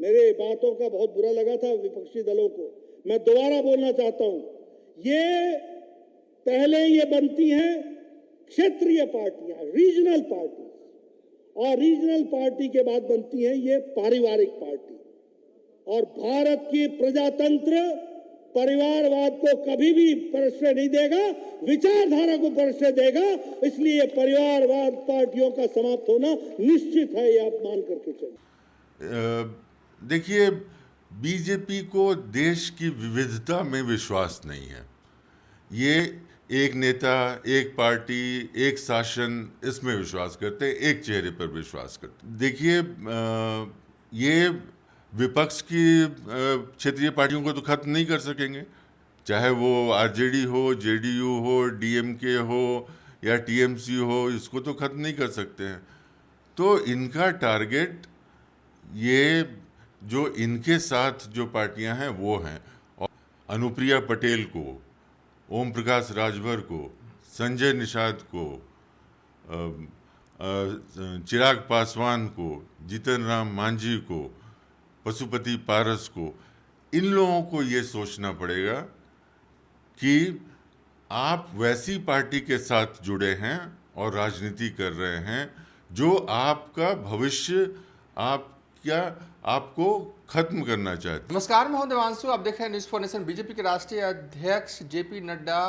मेरे बातों का बहुत बुरा लगा था विपक्षी दलों को। मैं दोबारा बोलना चाहता हूं, पहले ये बनती हैं क्षेत्रीय पार्टियां, रीजनल पार्टी, और रीजनल पार्टी के बाद बनती है ये पारिवारिक पार्टी। और भारत की प्रजातंत्र परिवारवाद को कभी भी प्रश्रय नहीं देगा, विचारधारा को प्रश्रय देगा। इसलिए परिवारवाद पार्टियों का समाप्त होना निश्चित है, ये आप मान करके चलिए। देखिए, बीजेपी को देश की विविधता में विश्वास नहीं है। ये एक नेता, एक पार्टी, एक शासन, इसमें विश्वास करते हैं, एक चेहरे पर विश्वास करते हैं। देखिए, ये विपक्ष की क्षेत्रीय पार्टियों को तो खत्म नहीं कर सकेंगे, चाहे वो आरजेडी हो, जेडीयू हो, डीएमके हो या टीएमसी हो, इसको तो खत्म नहीं कर सकते हैं। तो इनका टारगेट, ये जो इनके साथ जो पार्टियां हैं वो हैं, और अनुप्रिया पटेल को, ओम प्रकाश राजभर को, संजय निषाद को, चिराग पासवान को, जीतन राम मांझी को, पशुपति पारस को, इन लोगों को ये सोचना पड़ेगा कि आप वैसी पार्टी के साथ जुड़े हैं और राजनीति कर रहे हैं जो आपका भविष्य, आपको खत्म करना चाहते। नमस्कार, मैं हूं देवांशु, आप देख रहे हैं न्यूज़ फॉर नेशन। बीजेपी के राष्ट्रीय अध्यक्ष जेपी नड्डा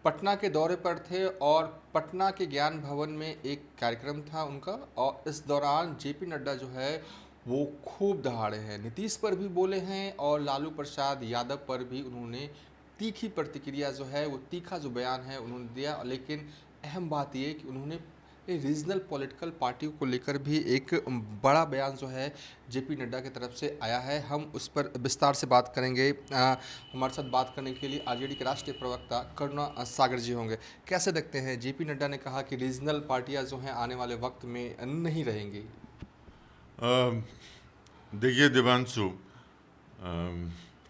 पटना के दौरे पर थे और पटना के ज्ञान भवन में एक कार्यक्रम था उनका, और इस दौरान जेपी नड्डा जो है वो खूब दहाड़े हैं, नीतीश पर भी बोले हैं और लालू प्रसाद यादव पर भी उन्होंने तीखी प्रतिक्रिया जो है, वो तीखा जो बयान है उन्होंने दिया। लेकिन अहम बात ये कि उन्होंने रीजनल पॉलिटिकल पार्टियों को लेकर भी एक बड़ा बयान जो है जेपी नड्डा की तरफ से आया है। हम उस पर विस्तार से बात करेंगे। हमारे साथ बात करने के लिए आरजेडी के राष्ट्रीय प्रवक्ता करुणा सागर जी होंगे। कैसे देखते हैं, जेपी नड्डा ने कहा कि रीजनल पार्टियां जो हैं आने वाले वक्त में नहीं रहेंगी? देखिए देवांशु,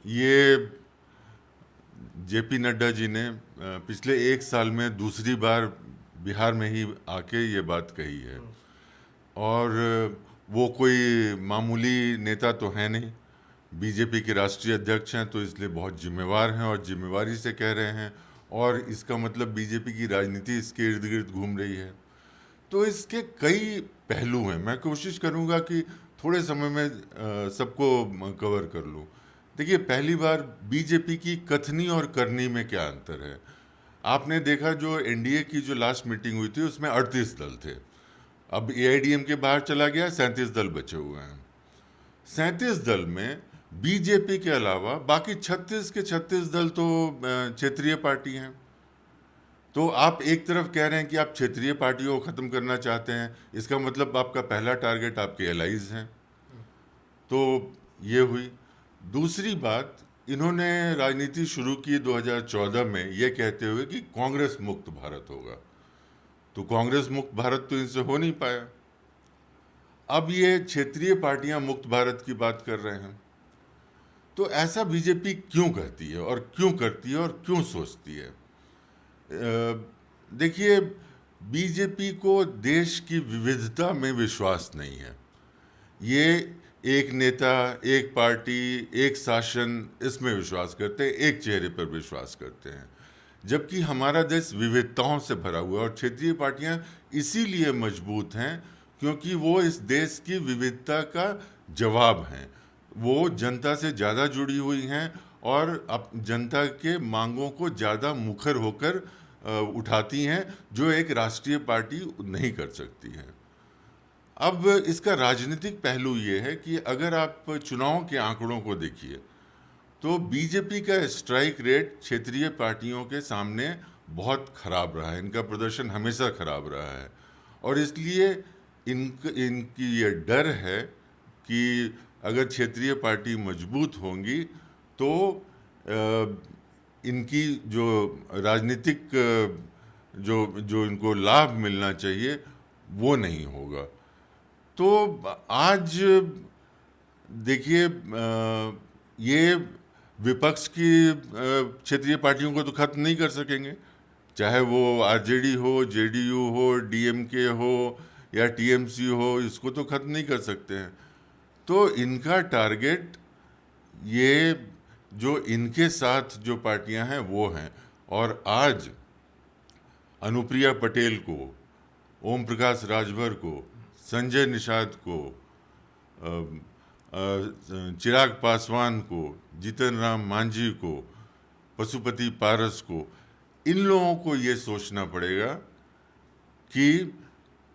ये जेपी नड्डा जी ने पिछले एक साल में दूसरी बार बिहार में ही आके ये बात कही है, और वो कोई मामूली नेता तो है नहीं, बीजेपी के राष्ट्रीय अध्यक्ष हैं, तो इसलिए बहुत जिम्मेवार हैं और जिम्मेवारी से कह रहे हैं, और इसका मतलब बीजेपी की राजनीति इसके इर्द गिर्द घूम रही है। तो इसके कई पहलू हैं, मैं कोशिश करूंगा कि थोड़े समय में सबको कवर कर लूं। देखिए, पहली बार बीजेपी की कथनी और करनी में क्या अंतर है। आपने देखा जो एनडीए की जो लास्ट मीटिंग हुई थी उसमें 38 दल थे, अब एआईडीएम के बाहर चला गया, 37 दल बचे हुए हैं। 37 दल में बीजेपी के अलावा बाकी 36 के 36 दल तो क्षेत्रीय पार्टी हैं। तो आप एक तरफ कह रहे हैं कि आप क्षेत्रीय पार्टियों को खत्म करना चाहते हैं, इसका मतलब आपका पहला टारगेट आपके एलाइज हैं। तो ये हुई। दूसरी बात, इन्होंने राजनीति शुरू की 2014 में ये कहते हुए कि कांग्रेस मुक्त भारत होगा, तो कांग्रेस मुक्त भारत तो इनसे हो नहीं पाया। अब ये क्षेत्रीय पार्टियां मुक्त भारत की बात कर रहे हैं। तो ऐसा बीजेपी क्यों कहती है और क्यों करती है और क्यों सोचती है? देखिए, बीजेपी को देश की विविधता में विश्वास नहीं है। ये एक नेता, एक पार्टी, एक शासन, इसमें विश्वास करते हैं, एक चेहरे पर विश्वास करते हैं। जबकि हमारा देश विविधताओं से भरा हुआ है, और क्षेत्रीय पार्टियां इसीलिए मजबूत हैं क्योंकि वो इस देश की विविधता का जवाब हैं। वो जनता से ज़्यादा जुड़ी हुई हैं और अब जनता के मांगों को ज़्यादा मुखर होकर उठाती हैं, जो एक राष्ट्रीय पार्टी नहीं कर सकती है। अब इसका राजनीतिक पहलू ये है कि अगर आप चुनाव के आंकड़ों को देखिए तो बीजेपी का स्ट्राइक रेट क्षेत्रीय पार्टियों के सामने बहुत खराब रहा है, इनका प्रदर्शन हमेशा खराब रहा है, और इसलिए इनकी ये डर है कि अगर क्षेत्रीय पार्टी मजबूत होंगी तो इनकी जो राजनीतिक जो इनको लाभ मिलना चाहिए वो नहीं होगा। तो आज देखिए, ये विपक्ष की क्षेत्रीय पार्टियों को तो खत्म नहीं कर सकेंगे, चाहे वो आरजेडी हो, जेडीयू हो, डीएमके हो या टीएमसी हो, इसको तो खत्म नहीं कर सकते हैं। तो इनका टारगेट ये जो इनके साथ जो पार्टियां हैं वो हैं। और आज अनुप्रिया पटेल को, ओम प्रकाश राजभर को, संजय निषाद को, चिराग पासवान को, जीतन राम मांझी को, पशुपति पारस को, इन लोगों को ये सोचना पड़ेगा कि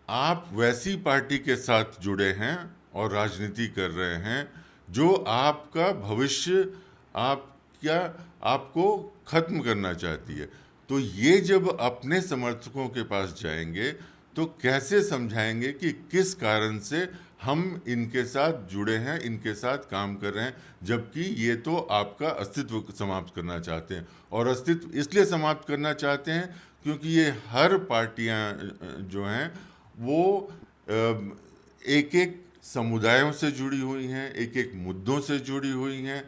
आप वैसी पार्टी के साथ जुड़े हैं और राजनीति कर रहे हैं जो आपका भविष्य आपको खत्म करना चाहती है। तो ये जब अपने समर्थकों के पास जाएंगे तो कैसे समझाएंगे कि किस कारण से हम इनके साथ जुड़े हैं, इनके साथ काम कर रहे हैं, जबकि ये तो आपका अस्तित्व समाप्त करना चाहते हैं। और अस्तित्व इसलिए समाप्त करना चाहते हैं क्योंकि ये हर पार्टियां जो हैं वो एक एक समुदायों से जुड़ी हुई हैं, एक एक मुद्दों से जुड़ी हुई हैं।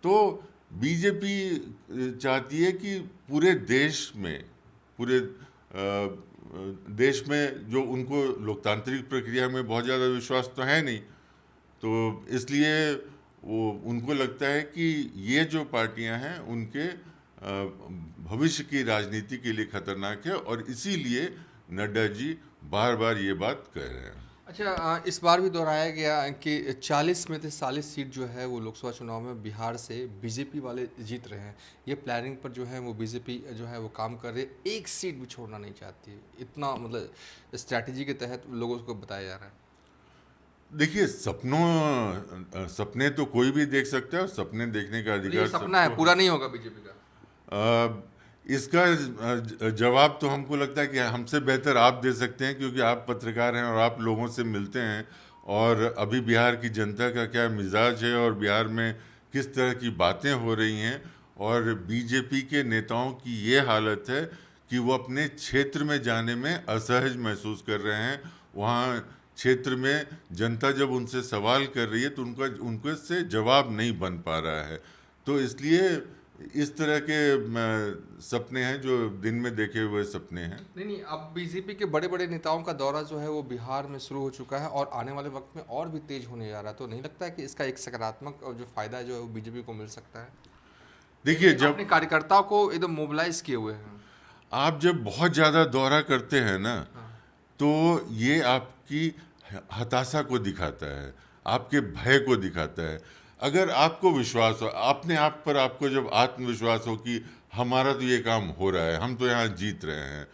तो बीजेपी चाहती है कि पूरे देश में जो उनको लोकतांत्रिक प्रक्रिया में बहुत ज़्यादा विश्वास तो है नहीं, तो इसलिए वो उनको लगता है कि ये जो पार्टियां हैं उनके भविष्य की राजनीति के लिए खतरनाक है, और इसीलिए नड्डा जी बार बार ये बात कह रहे हैं। अच्छा, इस बार भी दोहराया गया कि 40 में से 40 सीट जो है वो लोकसभा चुनाव में बिहार से बीजेपी वाले जीत रहे हैं। ये प्लानिंग पर जो है वो बीजेपी जो है वो काम कर रही है, एक सीट भी छोड़ना नहीं चाहती। इतना मतलब स्ट्रैटेजी के तहत लोगों को बताया जा रहा है। देखिए, सपने तो कोई भी देख सकता है, और सपने देखने का अधिकार सपना है, पूरा नहीं होगा बीजेपी का। इसका जवाब तो हमको लगता है कि हमसे बेहतर आप दे सकते हैं, क्योंकि आप पत्रकार हैं और आप लोगों से मिलते हैं, और अभी बिहार की जनता का क्या मिजाज है और बिहार में किस तरह की बातें हो रही हैं। और बीजेपी के नेताओं की ये हालत है कि वो अपने क्षेत्र में जाने में असहज महसूस कर रहे हैं। वहाँ क्षेत्र में जनता जब उनसे सवाल कर रही है तो उनके से जवाब नहीं बन पा रहा है। तो इसलिए इस तरह के सपने हैं जो दिन में देखे हुए सपने हैं। नहीं, अब बीजेपी के बड़े बड़े नेताओं का दौरा जो है वो बिहार में शुरू हो चुका है और आने वाले वक्त में और भी तेज होने जा रहा है। तो नहीं लगता है कि इसका एक सकारात्मक और जो फायदा जो है वो बीजेपी को मिल सकता है? देखिए, जब अपने कार्यकर्ताओं को एकदम मोबिलाइज किए हुए हैं, आप जब बहुत ज़्यादा दौरा करते हैं ना, तो ये आपकी हताशा को दिखाता है, आपके भय को दिखाता है। अगर आपको विश्वास हो, अपने आप पर आपको जब आत्मविश्वास हो कि हमारा तो ये काम हो रहा है, हम तो यहाँ जीत रहे हैं,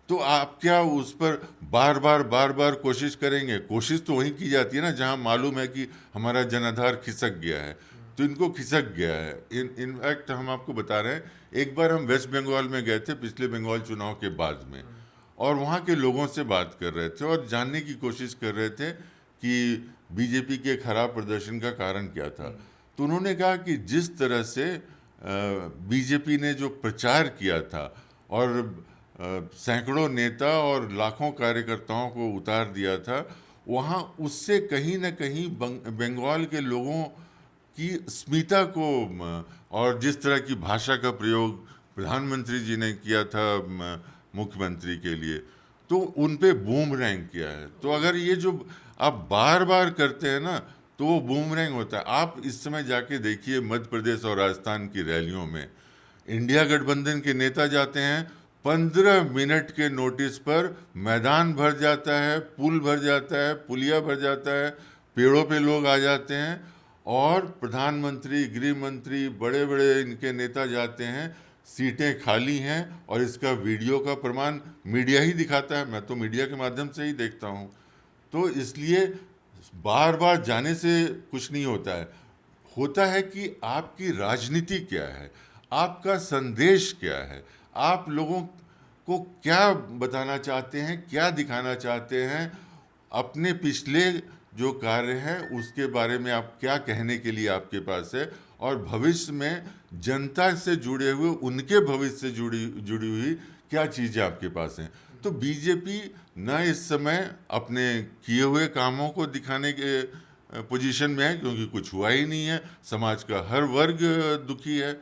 तो आप क्या उस पर बार बार कोशिश करेंगे? कोशिश तो वहीं की जाती है ना जहाँ मालूम है कि हमारा जनाधार खिसक गया है। तो इनको खिसक गया है। इनफैक्ट हम आपको बता रहे हैं, एक बार हम वेस्ट बंगाल में गए थे पिछले बंगाल चुनाव के बाद में, और वहाँ के लोगों से बात कर रहे थे और जानने की कोशिश कर रहे थे कि बीजेपी के खराब प्रदर्शन का कारण क्या था। तो उन्होंने कहा कि जिस तरह से बीजेपी ने जो प्रचार किया था और सैकड़ों नेता और लाखों कार्यकर्ताओं को उतार दिया था, वहाँ उससे कहीं ना कहीं बंगाल के लोगों की स्मिता को और जिस तरह की भाषा का प्रयोग प्रधानमंत्री जी ने किया था मुख्यमंत्री के लिए, तो उन पे बूमरैंग किया है। तो अगर ये जो आप बार बार करते हैं ना, तो वो बूमरैंग होता है। आप इस समय जाके देखिए मध्य प्रदेश और राजस्थान की रैलियों में इंडिया गठबंधन के नेता जाते हैं, 15 मिनट के नोटिस पर मैदान भर जाता है, पुल भर जाता है, पुलिया भर जाता है, पेड़ों पे लोग आ जाते हैं, और प्रधानमंत्री, गृह मंत्री, बड़े बड़े इनके नेता जाते हैं, सीटें खाली हैं, और इसका वीडियो का प्रमाण मीडिया ही दिखाता है। मैं तो मीडिया के माध्यम से ही देखता हूँ। तो इसलिए बार बार जाने से कुछ नहीं होता है। होता है कि आपकी राजनीति क्या है, आपका संदेश क्या है, आप लोगों को क्या बताना चाहते हैं, क्या दिखाना चाहते हैं, अपने पिछले जो कार्य हैं उसके बारे में आप क्या कहने के लिए आपके पास है, और भविष्य में जनता से जुड़े हुए, उनके भविष्य से जुड़ी हुई क्या चीज़ें आपके पास हैं। तो बीजेपी न इस समय अपने किए हुए कामों को दिखाने के पोजीशन में है, क्योंकि कुछ हुआ ही नहीं है, समाज का हर वर्ग दुखी है,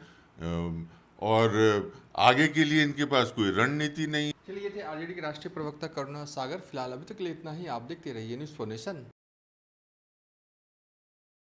और आगे के लिए इनके पास कोई रणनीति नहीं। चलिए, ये थे आरजेडी के राष्ट्रीय प्रवक्ता करुणा सागर। फिलहाल अभी तक के लिए इतना ही। आप देखते रहिए न्यूज़4नेशन।